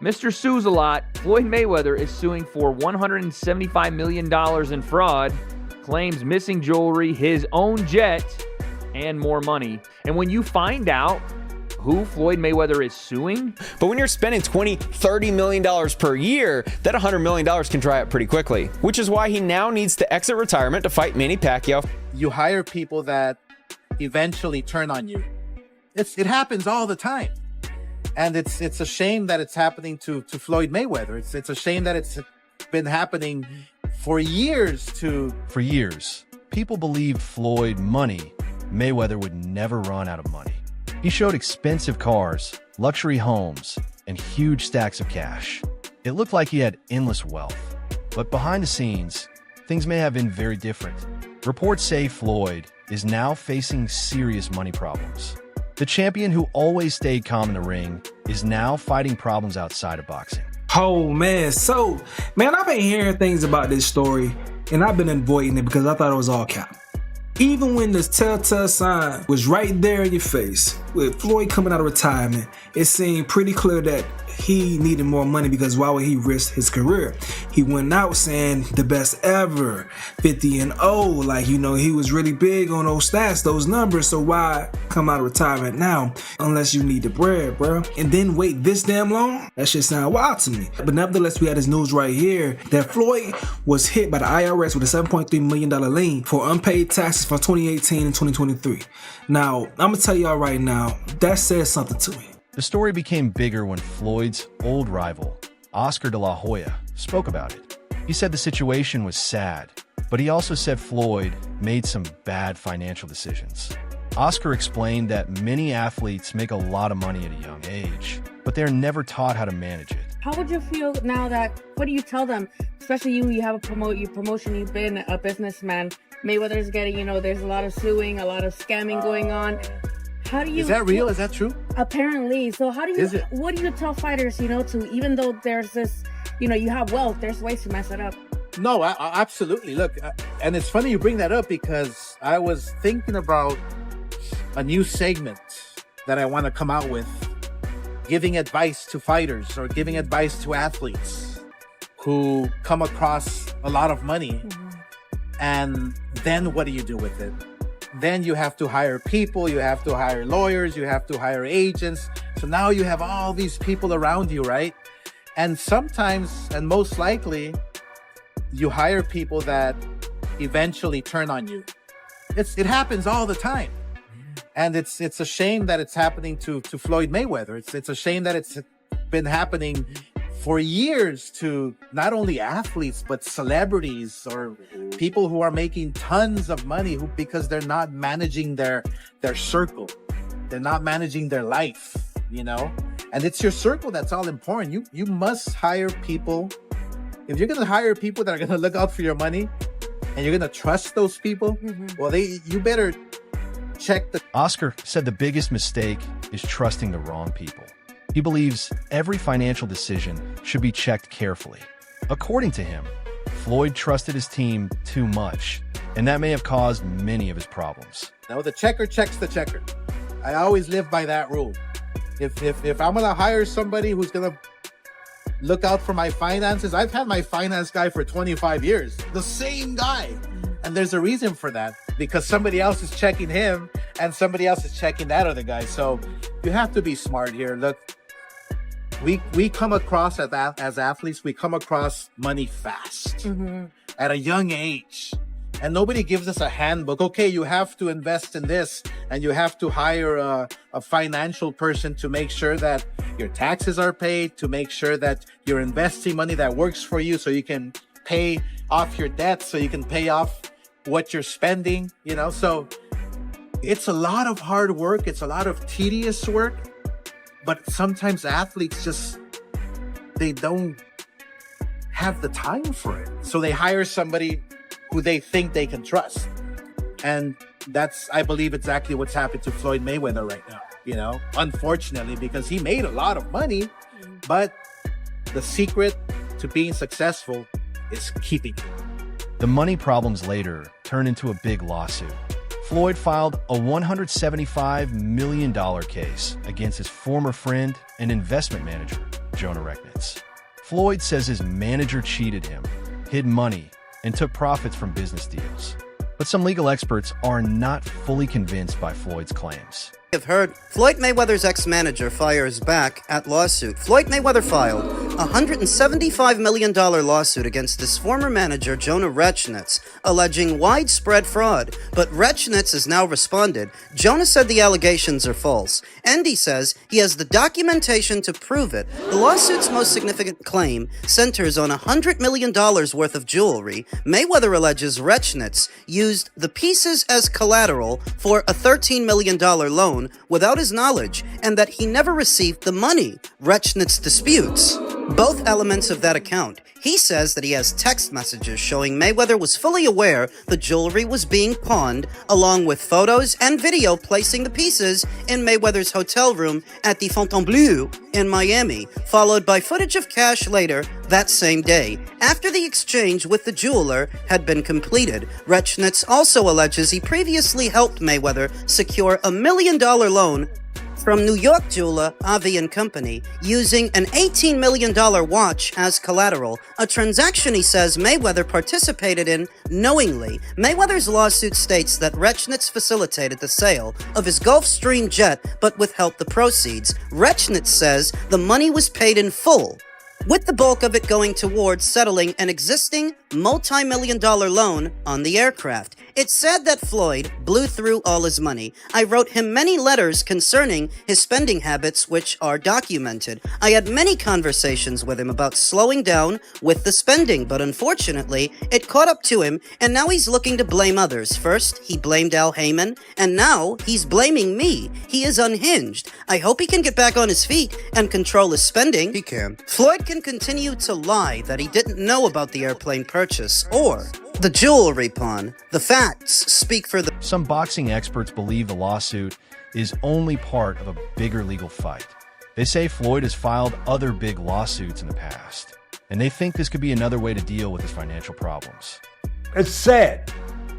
Mr. Sues a lot. Floyd Mayweather is suing for $175 million in fraud, claims missing jewelry, his own jet, and more money. And when you find out who Floyd Mayweather is suing. But when you're spending $20, $30 million per year, that $100 million can dry up pretty quickly, which is why he now needs to exit retirement to fight Manny Pacquiao. You hire people that eventually turn on you. It happens all the time. And it's a shame that it's happening to Floyd Mayweather. It's a shame that it's been happening for years to... For years, people believed Floyd money, Mayweather would never run out of money. He showed expensive cars, luxury homes, and huge stacks of cash. It looked like he had endless wealth. But behind the scenes, things may have been very different. Reports say Floyd is now facing serious money problems. The champion who always stayed calm in the ring is now fighting problems outside of boxing. Oh, man. So, I've been hearing things about this story, and I've been avoiding it because I thought it was all cap. Even when the telltale sign was right there in your face, with Floyd coming out of retirement, it seemed pretty clear that he needed more money because why would he risk his career? He went out saying the best ever, 50-0, like, he was really big on those stats, those numbers, so why come out of retirement now unless you need the bread, bro? And then wait this damn long? That shit sound wild to me. But nevertheless, we had this news right here that Floyd was hit by the IRS with a $7.3 million lien for unpaid taxes for 2018 and 2023. Now, I'm gonna tell y'all right now, that says something to me. The story became bigger when Floyd's old rival, Oscar De La Hoya, spoke about it. He said the situation was sad, but he also said Floyd made some bad financial decisions. Oscar explained that many athletes make a lot of money at a young age, but they're never taught how to manage it. How would you feel now that, what do you tell them? Especially you have your promotion, you've been a businessman. Mayweather's getting, there's a lot of suing, a lot of scamming going on. How do you... Is that real? Is that true? Apparently. So how do you... What do you tell fighters, to, even though there's this, you have wealth, there's ways to mess it up? No, absolutely. Look, and it's funny you bring that up because I was thinking about a new segment that I want to come out with, giving advice to fighters or giving advice to athletes who come across a lot of money. Mm-hmm. And then what do you do with it? Then you have to hire people, you have to hire lawyers, you have to hire agents. So now you have all these people around you, right? And sometimes, and most likely, you hire people that eventually turn on you. It happens all the time. And it's a shame that it's happening to Floyd Mayweather. It's a shame that it's been happening for years to not only athletes, but celebrities or people who are making tons of money because they're not managing their circle. They're not managing their life, And it's your circle that's all important. You must hire people. If you're going to hire people that are going to look out for your money and you're going to trust those people, well, you better check the... Oscar said the biggest mistake is trusting the wrong people. He believes every financial decision should be checked carefully. According to him, Floyd trusted his team too much, and that may have caused many of his problems. No, the checker checks the checker. I always live by that rule. If I'm going to hire somebody who's going to look out for my finances, I've had my finance guy for 25 years, the same guy. And there's a reason for that, because somebody else is checking him and somebody else is checking that other guy. So you have to be smart here. Look, we come across as athletes, we come across money fast at a young age. And nobody gives us a handbook. Okay, you have to invest in this and you have to hire a financial person to make sure that your taxes are paid, to make sure that you're investing money that works for you so you can pay off your debt, so you can pay off what you're spending, So it's a lot of hard work. It's a lot of tedious work. But sometimes athletes they don't have the time for it. So they hire somebody who they think they can trust. And that's, I believe, exactly what's happened to Floyd Mayweather right now, unfortunately, because he made a lot of money, but the secret to being successful is keeping it. The money problems later turned into a big lawsuit. Floyd filed a $175 million case against his former friend and investment manager, Jonah Rechnitz. Floyd says his manager cheated him, hid money, and took profits from business deals. But some legal experts are not fully convinced by Floyd's claims. Have heard Floyd Mayweather's ex-manager fires back at lawsuit. Floyd Mayweather filed a $175 million lawsuit against his former manager, Jonah Rechnitz, alleging widespread fraud. But Rechnitz has now responded. Jonah said the allegations are false, and he says he has the documentation to prove it. The lawsuit's most significant claim centers on $100 million worth of jewelry. Mayweather alleges Rechnitz used the pieces as collateral for a $13 million loan without his knowledge, and that he never received the money. Rechnitz disputes both elements of that account. He says that he has text messages showing Mayweather was fully aware the jewelry was being pawned, along with photos and video placing the pieces in Mayweather's hotel room at the Fontainebleau in Miami, followed by footage of cash later that same day, after the exchange with the jeweler had been completed. Rechnitz also alleges he previously helped Mayweather secure a $1 million loan from New York jeweler Avi & Company, using an $18 million watch as collateral, a transaction he says Mayweather participated in knowingly. Mayweather's lawsuit states that Rechnitz facilitated the sale of his Gulfstream jet but withheld the proceeds. Rechnitz says the money was paid in full, with the bulk of it going towards settling an existing multi-million-dollar loan on the aircraft. It's said that Floyd blew through all his money. I wrote him many letters concerning his spending habits, which are documented. I had many conversations with him about slowing down with the spending, but unfortunately, it caught up to him, and now he's looking to blame others. First, he blamed Al Heyman, and now he's blaming me. He is unhinged. I hope he can get back on his feet and control his spending. He can. Floyd can continue to lie that he didn't know about the airplane purchase or the jewelry pawn. The facts speak for the... Some boxing experts believe the lawsuit is only part of a bigger legal fight. They say Floyd has filed other big lawsuits in the past, and they think this could be another way to deal with his financial problems. It's sad.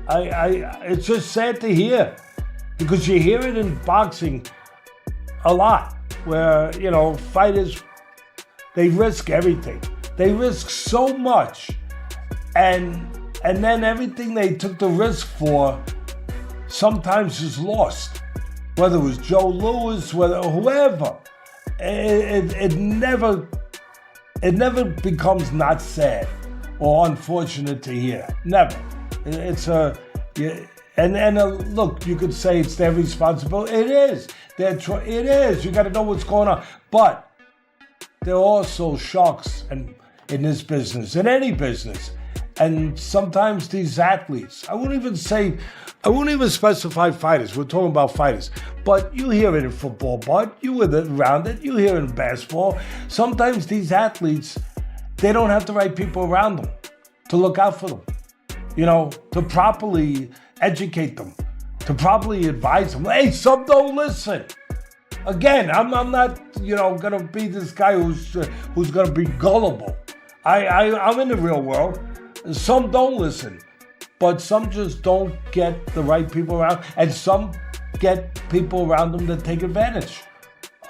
It's just sad to hear, because you hear it in boxing a lot, where, you know, fighters, they risk everything. They risk so much, and then everything they took the risk for sometimes is lost. Whether it was Joe Louis, whether whoever, it never becomes not sad or unfortunate to hear. Never. It's look, you could say it's their responsibility. It is. It is. You got to know what's going on. But there are also sharks in this business, in any business. And sometimes these athletes, I wouldn't even specify fighters. We're talking about fighters. But you hear it in football, Bud. You were around it. You hear it in basketball. Sometimes these athletes, they don't have the right people around them to look out for them, you know, to properly educate them, to properly advise them. Hey, some don't listen. Again, I'm not, you know, gonna be this guy who's gonna be gullible. I'm in the real world. Some don't listen, but some just don't get the right people around, and some get people around them that take advantage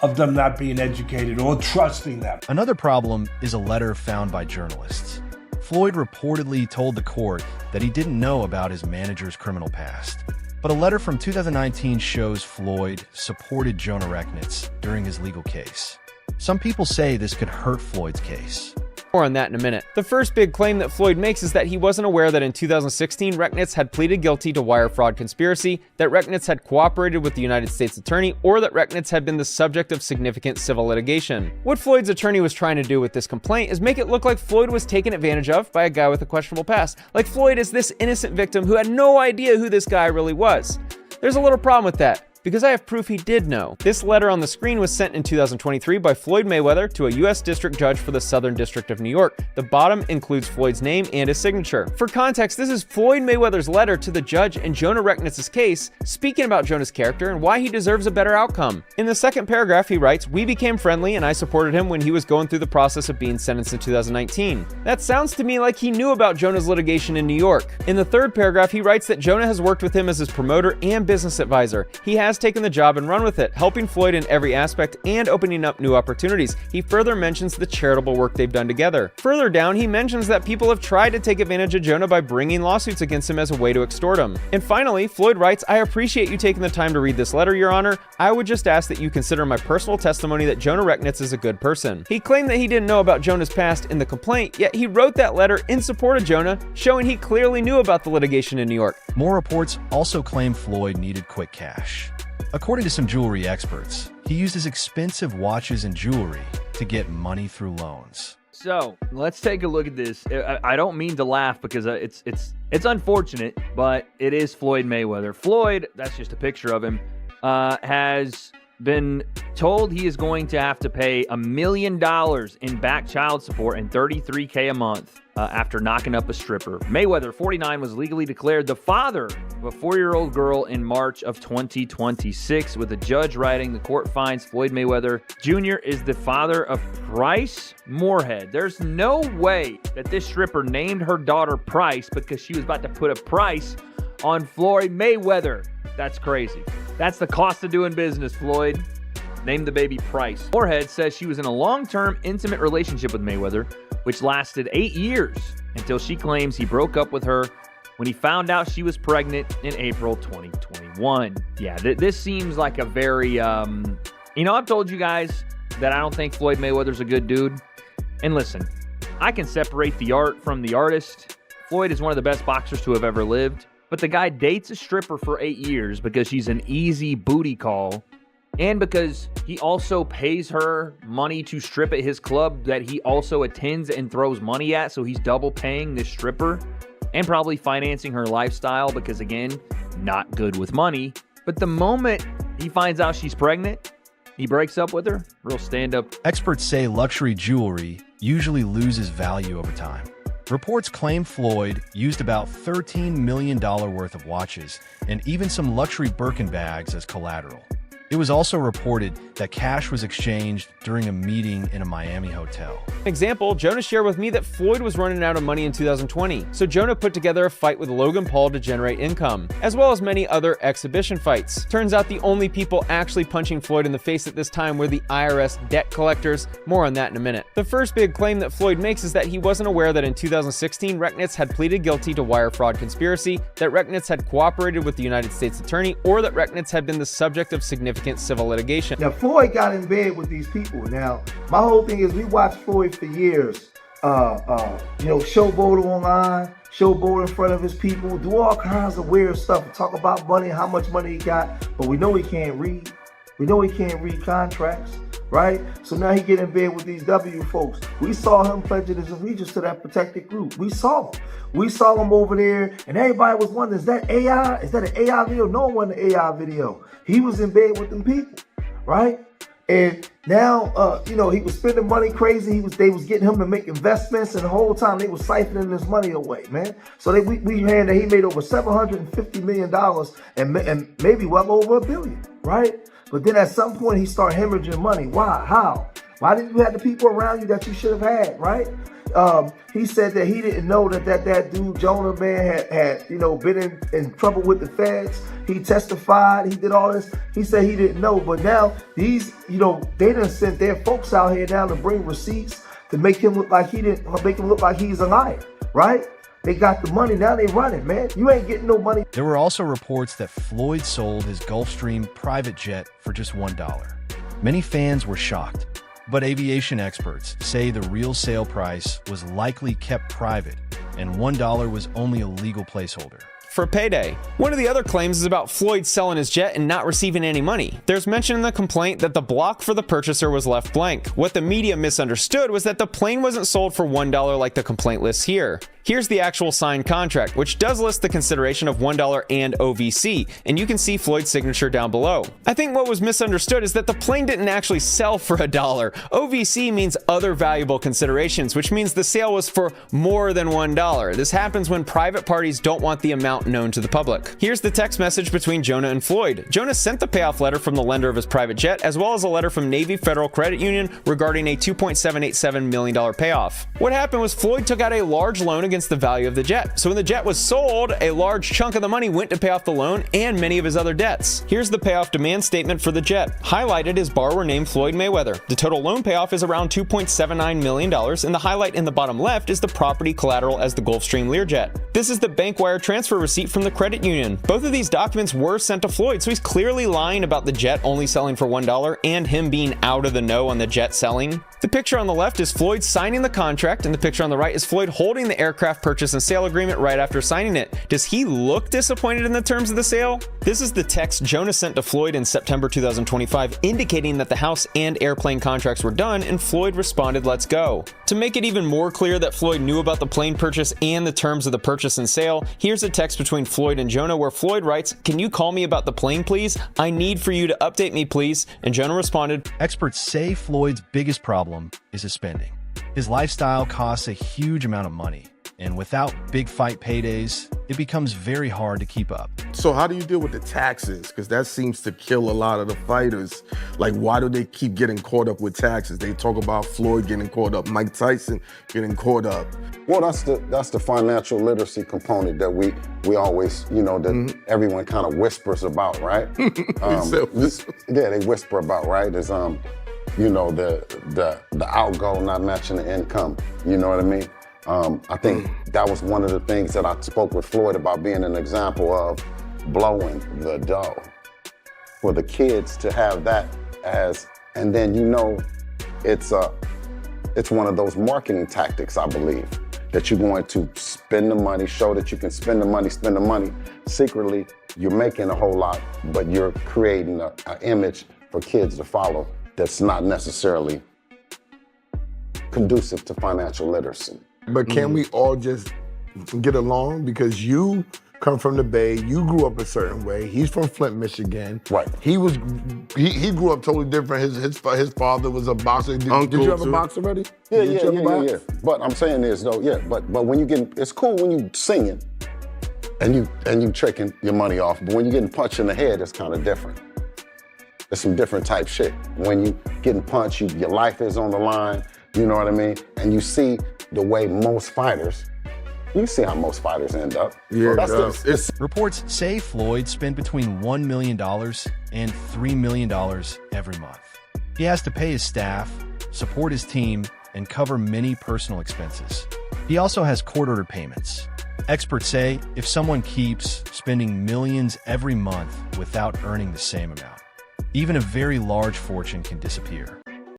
of them not being educated or trusting them. Another problem is a letter found by journalists. Floyd reportedly told the court that he didn't know about his manager's criminal past. But a letter from 2019 shows Floyd supported Jonah Rechnitz during his legal case. Some people say this could hurt Floyd's case. More on that in a minute. The first big claim that Floyd makes is that he wasn't aware that in 2016, Rechnitz had pleaded guilty to wire fraud conspiracy, that Rechnitz had cooperated with the United States attorney, or that Rechnitz had been the subject of significant civil litigation. What Floyd's attorney was trying to do with this complaint is make it look like Floyd was taken advantage of by a guy with a questionable past. Like Floyd is this innocent victim who had no idea who this guy really was. There's a little problem with that, because I have proof he did know. This letter on the screen was sent in 2023 by Floyd Mayweather to a U.S. District Judge for the Southern District of New York. The bottom includes Floyd's name and his signature. For context, this is Floyd Mayweather's letter to the judge in Jonah Rechnitz's case, speaking about Jonah's character and why he deserves a better outcome. In the second paragraph, he writes, "We became friendly and I supported him when he was going through the process of being sentenced in 2019. That sounds to me like he knew about Jonah's litigation in New York." In the third paragraph, he writes that Jonah has worked with him as his promoter and business advisor. He has has taken the job and run with it, helping Floyd in every aspect and opening up new opportunities. He further mentions the charitable work they've done together. Further down, he mentions that people have tried to take advantage of Jonah by bringing lawsuits against him as a way to extort him. And finally, Floyd writes, "I appreciate you taking the time to read this letter, Your Honor. I would just ask that you consider my personal testimony that Jonah Rechnitz is a good person." He claimed that he didn't know about Jonah's past in the complaint, yet he wrote that letter in support of Jonah, showing he clearly knew about the litigation in New York. More reports also claim Floyd needed quick cash. According to some jewelry experts, he used his expensive watches and jewelry to get money through loans. So let's take a look at this. I don't mean to laugh because it's unfortunate, but it is Floyd Mayweather. Floyd, that's just a picture of him, has been told he is going to have to pay $1 million in back child support and $33K a month after knocking up a stripper. Mayweather, 49, was legally declared the father of a 4-year-old girl in March of 2026, with a judge writing the court finds Floyd Mayweather Jr. is the father of Price Moorhead. There's no way that this stripper named her daughter Price because she was about to put a price on Floyd Mayweather. That's crazy. That's the cost of doing business, Floyd. Name the baby Price. Moorhead says she was in a long-term intimate relationship with Mayweather, which lasted 8 years until she claims he broke up with her when he found out she was pregnant in April 2021. Yeah, this seems like a very, I've told you guys that I don't think Floyd Mayweather's a good dude. And listen, I can separate the art from the artist. Floyd is one of the best boxers to have ever lived. But the guy dates a stripper for 8 years because she's an easy booty call, and because he also pays her money to strip at his club that he also attends and throws money at, so he's double paying this stripper and probably financing her lifestyle because, again, not good with money. But the moment he finds out she's pregnant, he breaks up with her. Real stand-up. Experts say luxury jewelry usually loses value over time. Reports claim Floyd used about $13 million worth of watches and even some luxury Birkin bags as collateral. It was also reported that cash was exchanged during a meeting in a Miami hotel. Example, Jonah shared with me that Floyd was running out of money in 2020, so Jonah put together a fight with Logan Paul to generate income, as well as many other exhibition fights. Turns out the only people actually punching Floyd in the face at this time were the IRS debt collectors. More on that in a minute. The first big claim that Floyd makes is that he wasn't aware that in 2016, Rechnitz had pleaded guilty to wire fraud conspiracy, that Rechnitz had cooperated with the United States Attorney, or that Rechnitz had been the subject of significant civil litigation. Now, Floyd got in bed with these people. Now, my whole thing is we watched Floyd for years, showboat online, showboat in front of his people, do all kinds of weird stuff, talk about money, how much money he got, but we know he can't read. We know he can't read contracts, right? So now he get in bed with these W folks. We saw him pledging his allegiance to that protected group. We saw him. We saw him over there, and everybody was wondering, is that AI? Is that an AI video? No one wanted an AI video. He was in bed with them people, right? And now, he was spending money crazy. They was getting him to make investments, and the whole time they was siphoning his money away, man. So we heard that he made over $750 million and maybe well over $1 billion, right? But then at some point he started hemorrhaging money. Why? How? Why didn't you have the people around you that you should have had, right? He said that he didn't know that dude Jonah, man, had been in trouble with the feds. He testified. He did all this. He said he didn't know. But now these, they done sent their folks out here now to bring receipts to make him look like he's a liar, right? They got the money. Now they running, man. You ain't getting no money. There were also reports that Floyd sold his Gulfstream private jet for just $1. Many fans were shocked, but aviation experts say the real sale price was likely kept private and $1 was only a legal placeholder. For payday. One of the other claims is about Floyd selling his jet and not receiving any money. There's mention in the complaint that the block for the purchaser was left blank. What the media misunderstood was that the plane wasn't sold for $1 like the complaint lists here. Here's the actual signed contract, which does list the consideration of $1 and OVC, and you can see Floyd's signature down below. I think what was misunderstood is that the plane didn't actually sell for $1. OVC means other valuable considerations, which means the sale was for more than $1. This happens when private parties don't want the amount known to the public. Here's the text message between Jonah and Floyd. Jonah sent the payoff letter from the lender of his private jet, as well as a letter from Navy Federal Credit Union regarding a $2.787 million payoff. What happened was Floyd took out a large loan against the value of the jet. So when the jet was sold, a large chunk of the money went to pay off the loan and many of his other debts. Here's the payoff demand statement for the jet. Highlighted is borrower named Floyd Mayweather. The total loan payoff is around $2.79 million, and the highlight in the bottom left is the property collateral as the Gulfstream Learjet. This is the bank wire transfer receipt from the credit union. Both of these documents were sent to Floyd, so he's clearly lying about the jet only selling for $1 and him being out of the know on the jet selling. The picture on the left is Floyd signing the contract, and the picture on the right is Floyd holding the aircraft purchase and sale agreement right after signing it. Does he look disappointed in the terms of the sale? This is the text Jonah sent to Floyd in September 2025, indicating that the house and airplane contracts were done, and Floyd responded, "Let's go." To make it even more clear that Floyd knew about the plane purchase and the terms of the purchase and sale, here's a text between Floyd and Jonah where Floyd writes, "Can you call me about the plane, please? I need for you to update me, please." And Jonah responded, Experts say Floyd's biggest problem is his spending. His lifestyle costs a huge amount of money, and without big fight paydays, it becomes very hard to keep up. So how do you deal with the taxes? Because that seems to kill a lot of the fighters. Like, why do they keep getting caught up with taxes? They talk about Floyd getting caught up, Mike Tyson getting caught up. Well, that's the financial literacy component that we always, that everyone kind of whispers about, right? Yeah, they whisper about, right? Is the outgo not matching the income. You know what I mean? I think that was one of the things that I spoke with Floyd about, being an example of blowing the dough. For the kids to have that as, and then it's one of those marketing tactics, I believe, that you're going to spend the money, show that you can spend the money. Secretly, you're making a whole lot, but you're creating an image for kids to follow that's not necessarily conducive to financial literacy. But can we all just get along? Because you come from the Bay, you grew up a certain way. He's from Flint, Michigan. Right. He grew up totally different. His father was a boxer. Did you have a box already? Yeah. But I'm saying this though, but when you get, it's cool when you singing and you tricking your money off. But when you getting punched in the head, it's kind of different. It's some different type shit. When you getting punched, your life is on the line. You know what I mean? And you see the way most fighters, you see how most fighters end up. Yeah, so Reports say Floyd spent between $1 million and $3 million every month. He has to pay his staff, support his team, and cover many personal expenses. He also has court-ordered payments. Experts say if someone keeps spending millions every month without earning the same amount, even a very large fortune can disappear.